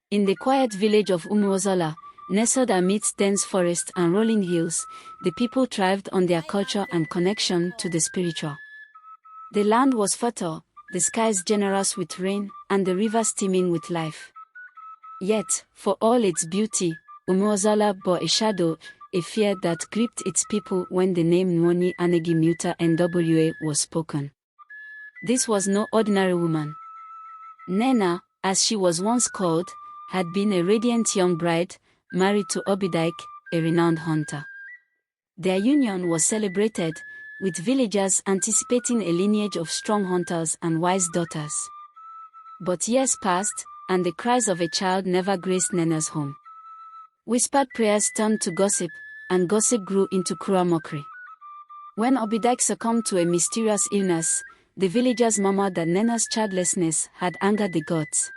In the quiet village of Umuozala, nestled amidst dense forests and rolling hills, the people thrived on their culture and connection to the spiritual. The land was fertile, the skies generous with rain, and the rivers teeming with life. Yet, for all its beauty, Umuozala bore a shadow, a fear that gripped its people when the name Nwonyi Anegi Muta Nwa was spoken. This was no ordinary woman. Nnenna, as she was once called, had been a radiant young bride, married to Obidike, a renowned hunter. Their union was celebrated, with villagers anticipating a lineage of strong hunters and wise daughters. But years passed, and the cries of a child never graced Nnenna's home. Whispered prayers turned to gossip, and gossip grew into cruel mockery. When Obidike succumbed to a mysterious illness, the villagers murmured that Nnenna's childlessness had angered the gods.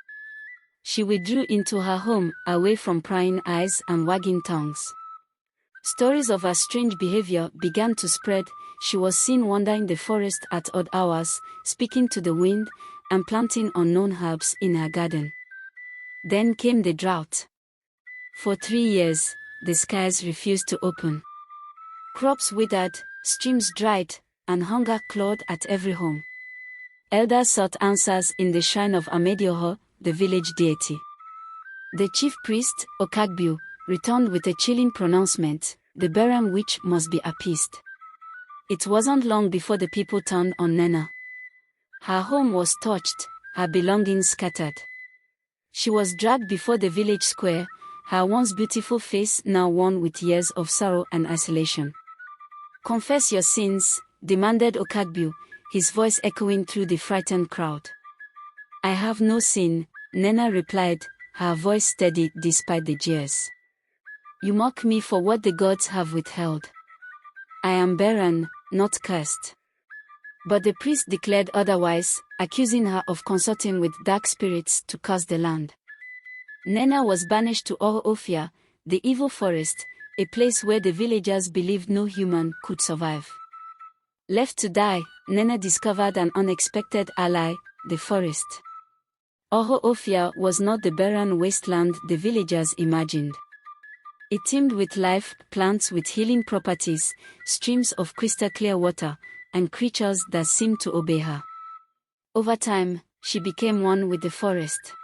She withdrew into her home, away from prying eyes and wagging tongues. Stories of her strange behavior began to spread. She was seen wandering the forest at odd hours, speaking to the wind, and planting unknown herbs in her garden. Then came the drought. For 3 years, the skies refused to open. Crops withered, streams dried, and hunger clawed at every home. Elders sought answers in the shrine of Amedioho, the village deity. The chief priest, Okagbu, returned with a chilling pronouncement: the Barren Witch must be appeased. It wasn't long before the people turned on Nnenna. Her home was torched, her belongings scattered. She was dragged before the village square, her once beautiful face now worn with years of sorrow and isolation. "Confess your sins," demanded Okagbu, his voice echoing through the frightened crowd. "I have no sin," Nnenna replied, her voice steady despite the jeers. "You mock me for what the gods have withheld. I am barren, not cursed." But the priest declared otherwise, accusing her of consorting with dark spirits to curse the land. Nnenna was banished to Ajọ Ofia, the evil forest, a place where the villagers believed no human could survive. Left to die, Nnenna discovered an unexpected ally, the forest. Ajọ Ofia was not the barren wasteland the villagers imagined. It teemed with life, plants with healing properties, streams of crystal-clear water, and creatures that seemed to obey her. Over time, she became one with the forest.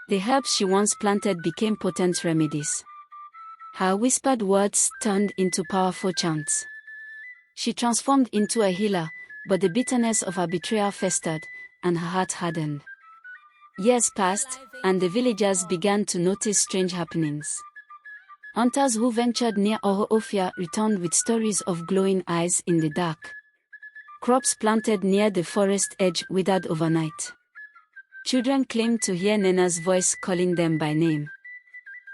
The herbs she once planted became potent remedies. Her whispered words turned into powerful chants. She transformed into a healer, but the bitterness of her betrayal festered, and her heart hardened. Years passed, and the villagers began to notice strange happenings. Hunters who ventured near Ajọ Ofia returned with stories of glowing eyes in the dark. Crops planted near the forest edge withered overnight. Children claimed to hear Nnenna's voice calling them by name.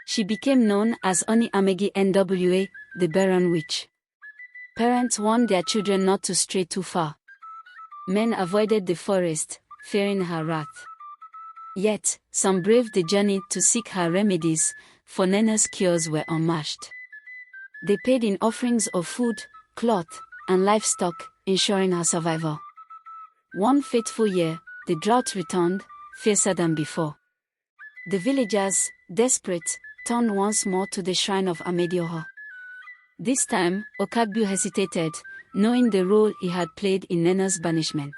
She became known as Nwonyi Anegi Nwa, the Barren Witch. Parents warned their children not to stray too far. Men avoided the forest, fearing her wrath. Yet, some braved the journey to seek her remedies, for Nnenna's cures were unmatched. They paid in offerings of food, cloth, and livestock, ensuring her survival. One fateful year, the drought returned, fiercer than before. The villagers, desperate, turned once more to the shrine of Amedioho. This time, Okagbu hesitated, knowing the role he had played in Nnenna's banishment.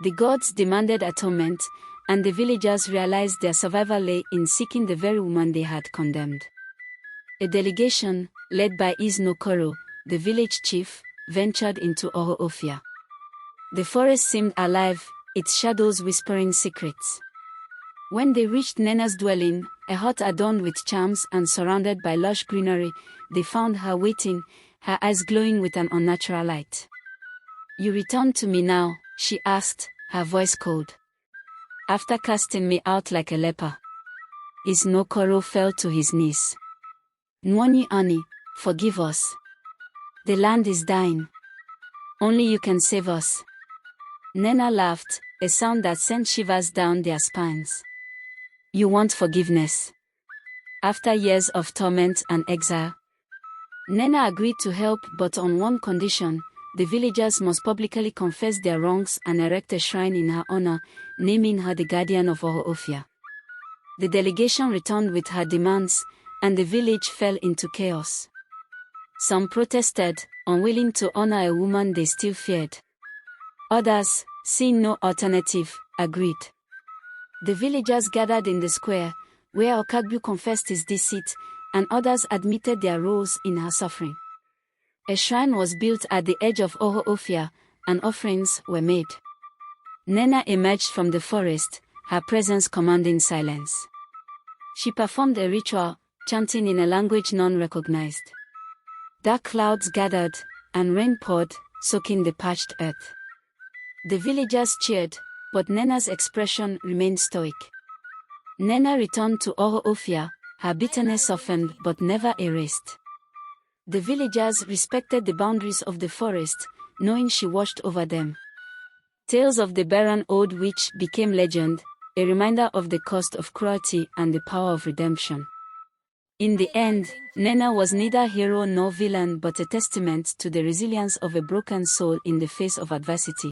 The gods demanded atonement, and the villagers realized their survival lay in seeking the very woman they had condemned. A delegation, led by Iznokoro, the village chief, ventured into Ajọ Ofia. The forest seemed alive, its shadows whispering secrets. When they reached Nnenna's dwelling, a hut adorned with charms and surrounded by lush greenery, they found her waiting, her eyes glowing with an unnatural light. "You return to me now?" she asked, her voice cold. "After casting me out like a leper." Iznokoro fell to his knees. "Nwonyi Ani, forgive us. The land is dying. Only you can save us." Nnenna laughed, a sound that sent shivers down their spines. "You want forgiveness? After years of torment and exile?" Nnenna agreed to help, but on one condition: the villagers must publicly confess their wrongs and erect a shrine in her honor, naming her the guardian of Ajọ Ofia. The delegation returned with her demands, and the village fell into chaos. Some protested, unwilling to honor a woman they still feared. Others, seeing no alternative, agreed. The villagers gathered in the square, where Okagbu confessed his deceit, and others admitted their roles in her suffering. A shrine was built at the edge of Ajọ Ofia, and offerings were made. Nnenna emerged from the forest, her presence commanding silence. She performed a ritual, chanting in a language none recognized. Dark clouds gathered, and rain poured, soaking the parched earth. The villagers cheered, but Nnenna's expression remained stoic. Nnenna returned to Ajọ Ofia, her bitterness softened but never erased. The villagers respected the boundaries of the forest, knowing she watched over them. Tales of the Barren Old Witch became legend, a reminder of the cost of cruelty and the power of redemption. In the end, Nnenna was neither hero nor villain but a testament to the resilience of a broken soul in the face of adversity.